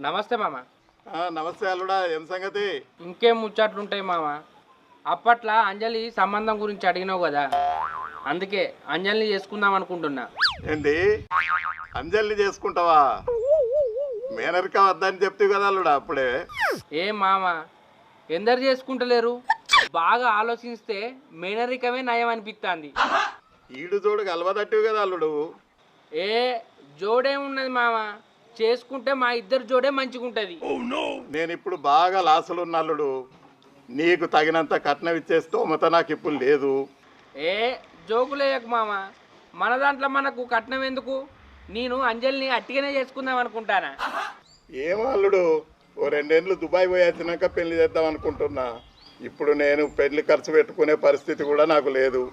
నమస్తే మామ. నమస్తే అల్లుడా, ఏం సంగతి? ఇంకేం ముచ్చట్లుంటాయి మామ. అప్పట్లో అంజలి సంబంధం గురించి అడిగినావు కదా, అందుకే అంజలిని చేసుకుందాం అనుకుంటున్నా. ఏంటి, అంజలిని చేసుకుంటావా? మేనరిక వద్దని చెప్తావు కదా అల్లుడా అప్పుడే. ఏ మామ, ఎందరు చేసుకుంటలేరు? బాగా ఆలోచిస్తే మేనరికమే నయం అనిపిస్తుంది. ఈడు జోడు కలవదట్టివి కదా అల్లుడు. ఏ జోడే ఉన్నది మామ, చేసుకుంటే మా ఇద్దరు జోడే మంచిగుంటది. నేను ఇప్పుడు బాగా లాసులు ఉన్న అల్లుడు. నీకు తగినంత కట్నం ఇచ్చే స్తోమత నాకు ఇప్పుడు లేదు. ఏ జోకులేయకు మామ, మన దాంట్లో మనకు కట్నం ఎందుకు? నేను అంజలిని అట్టిగానే చేసుకుందాం అనుకుంటానా. ఏమో అల్లుడు, ఓ 2 ఏళ్ళు దుబాయ్ పోయి వచ్చినాక పెళ్లి చేద్దాం అనుకుంటున్నా. ఇప్పుడు నేను పెళ్లి ఖర్చు పెట్టుకునే పరిస్థితి కూడా నాకు లేదు.